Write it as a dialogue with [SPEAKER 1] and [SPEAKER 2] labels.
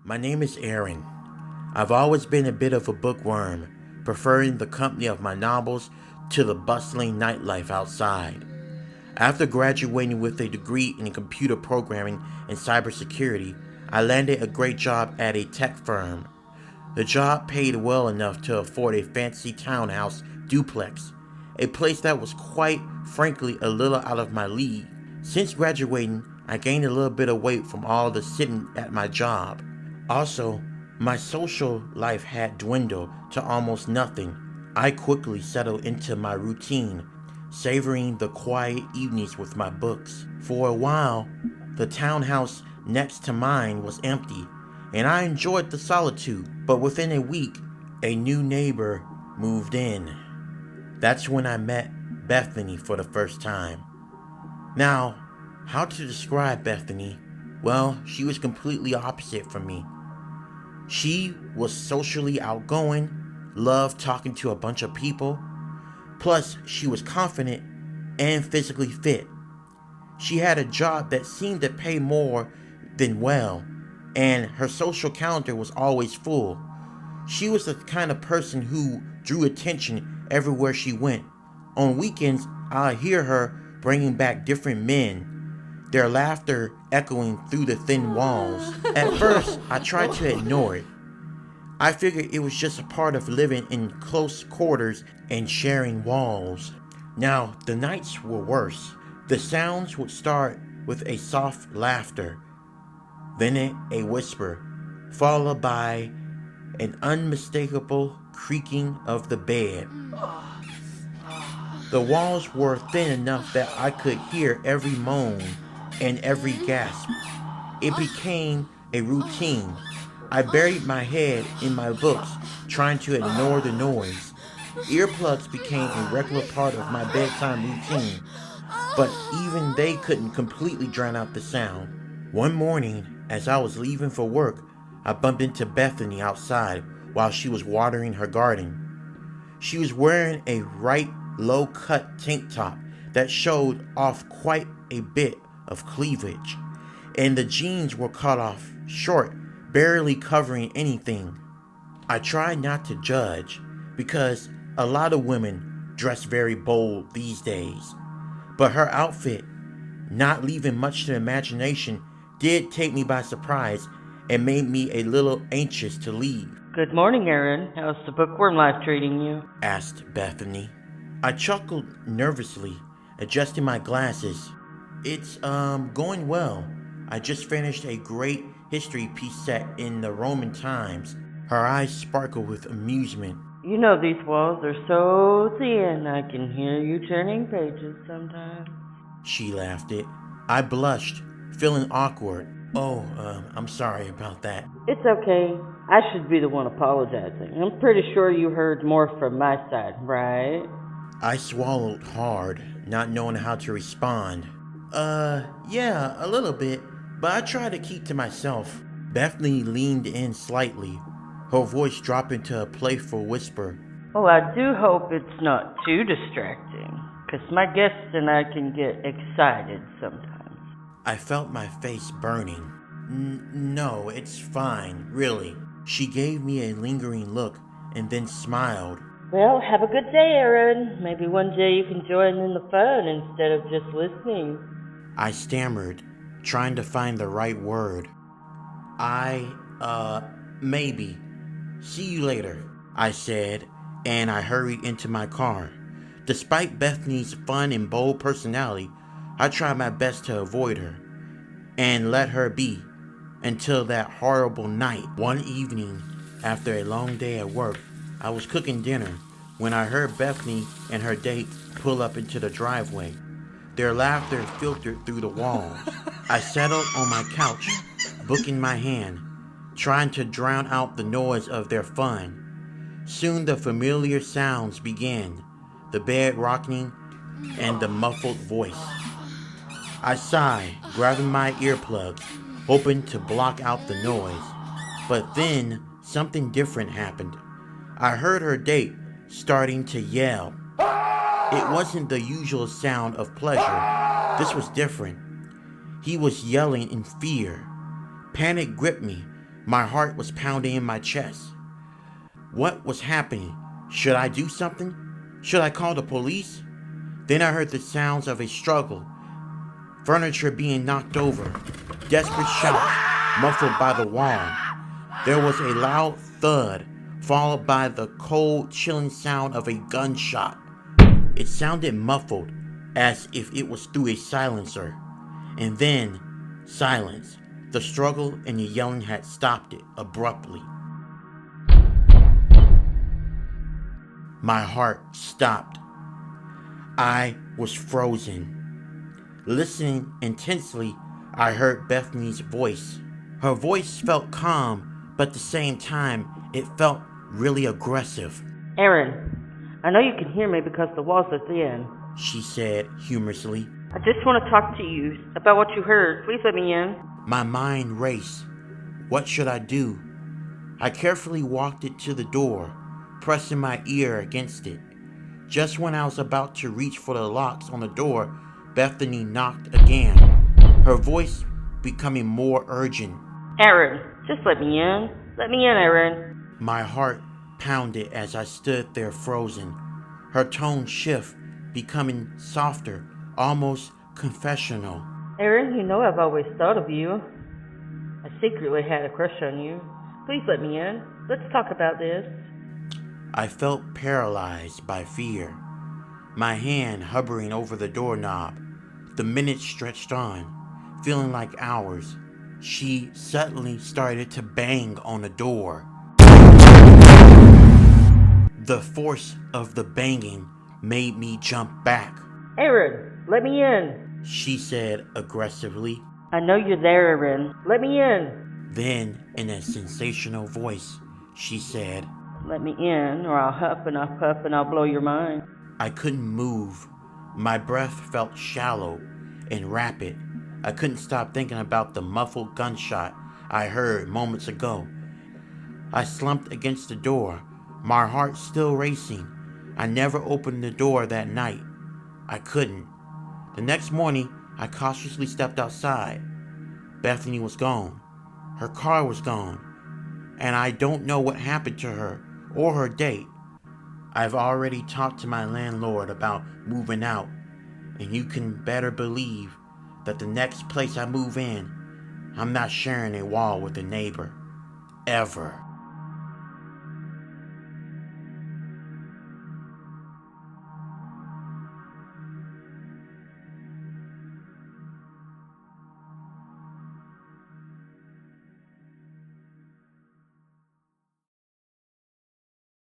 [SPEAKER 1] My name is Aaron. I've always been a bit of a bookworm, preferring the company of my novels to the bustling nightlife outside. After graduating with a degree in computer programming and cybersecurity, I landed a great job at a tech firm. The job paid well enough to afford a fancy townhouse duplex, a place that was quite frankly a little out of my league. Since graduating, I gained a little bit of weight from all the sitting at my job. Also, my social life had dwindled to almost nothing. I quickly settled into my routine, savoring the quiet evenings with my books. For a while, the townhouse next to mine was empty, and I enjoyed the solitude. But within a week, a new neighbor moved in. That's when I met Bethany for the first time. Now, how to describe Bethany? Well, she was completely opposite from me. She was socially outgoing, loved talking to a bunch of people, plus she was confident and physically fit. She had a job that seemed to pay more than well, and her social calendar was always full. She was the kind of person who drew attention everywhere she went. On weekends, I'd hear her bringing back different men, their laughter echoing through the thin walls. At first, I tried to ignore it. I figured it was just a part of living in close quarters and sharing walls. Now, the nights were worse. The sounds would start with a soft laughter, then a whisper, followed by an unmistakable creaking of the bed. The walls were thin enough that I could hear every moan and every gasp. It became a routine. I buried my head in my books, trying to ignore the noise. Earplugs became a regular part of my bedtime routine, but even they couldn't completely drown out the sound. One morning, as I was leaving for work, I bumped into Bethany outside while she was watering her garden. She was wearing a right low-cut tank top that showed off quite a bit of cleavage, and the jeans were cut off short, barely covering anything. I tried not to judge, because a lot of women dress very bold these days, but her outfit, not leaving much to imagination, did take me by surprise and made me a little anxious to leave.
[SPEAKER 2] Good morning, Aaron. How's the bookworm life treating you?
[SPEAKER 1] Asked Bethany. I chuckled nervously, adjusting my glasses. It's going well. I just finished a great history piece set in the Roman times. Her eyes sparkled with amusement.
[SPEAKER 2] You know these walls are so thin I can hear you turning pages sometimes.
[SPEAKER 1] She laughed it. I blushed, feeling awkward. Oh, I'm sorry about that.
[SPEAKER 2] It's okay. I should be the one apologizing. I'm pretty sure you heard more from my side, right?
[SPEAKER 1] I swallowed hard, not knowing how to respond. Yeah, a little bit, but I try to keep to myself. Bethany leaned in slightly, her voice dropping to a playful whisper.
[SPEAKER 2] Well, I do hope it's not too distracting, 'cause my guests and I can get excited sometimes.
[SPEAKER 1] I felt my face burning. No, it's fine, really. She gave me a lingering look and then smiled.
[SPEAKER 2] Well, have a good day, Aaron. Maybe one day you can join in the fun instead of just listening.
[SPEAKER 1] I stammered, trying to find the right word. Maybe. See you later, I said, and I hurried into my car. Despite Bethany's fun and bold personality, I tried my best to avoid her and let her be until that horrible night. One evening, after a long day at work, I was cooking dinner when I heard Bethany and her date pull up into the driveway. Their laughter filtered through the walls. I settled on my couch, book in my hand, trying to drown out the noise of their fun. Soon the familiar sounds began, the bed rocking and the muffled voice. I sighed, grabbing my earplugs, hoping to block out the noise. But then something different happened. I heard her date starting to yell. It wasn't the usual sound of pleasure. This was different. He was yelling in fear. Panic gripped me, My heart was pounding in my chest. What was happening? Should I do something? Should I call the police? Then I heard the sounds of a struggle, furniture being knocked over, desperate shouts muffled by the wall. There was a loud thud, followed by the cold, chilling sound of a gunshot. It sounded muffled, as if it was through a silencer. And then, silence. The struggle and the yelling had stopped it abruptly. My heart stopped. I was frozen. Listening intensely, I heard Bethany's voice. Her voice felt calm, but at the same time, it felt really aggressive.
[SPEAKER 2] Aaron, I know you can hear me because the walls are thin.
[SPEAKER 1] She said humorously.
[SPEAKER 2] I just want to talk to you about what you heard. Please let me in.
[SPEAKER 1] My mind raced. What should I do? I carefully walked it to the door, pressing my ear against it. Just when I was about to reach for the locks on the door, Bethany knocked again, her voice becoming more urgent.
[SPEAKER 2] Aaron, just let me in. Let me in, Aaron.
[SPEAKER 1] My heart pounded as I stood there frozen. Her tone shift, becoming softer, almost confessional.
[SPEAKER 2] Aaron, you know I've always thought of you. I secretly had a crush on you. Please let me in. Let's talk about this.
[SPEAKER 1] I felt paralyzed by fear, my hand hovering over the doorknob. The minutes stretched on, feeling like hours. She suddenly started to bang on the door. The force of the banging made me jump back.
[SPEAKER 2] Aaron, let me in.
[SPEAKER 1] She said aggressively.
[SPEAKER 2] I know you're there, Aaron. Let me in.
[SPEAKER 1] Then, in a sensational voice, she said,
[SPEAKER 2] Let me in, or I'll huff and I'll puff and I'll blow your mind.
[SPEAKER 1] I couldn't move. My breath felt shallow and rapid. I couldn't stop thinking about the muffled gunshot I heard moments ago. I slumped against the door, my heart still racing. I never opened the door that night. I couldn't. The next morning, I cautiously stepped outside. Bethany was gone. Her car was gone. And I don't know what happened to her or her date. I've already talked to my landlord about moving out, and you can better believe that the next place I move in, I'm not sharing a wall with a neighbor. Ever.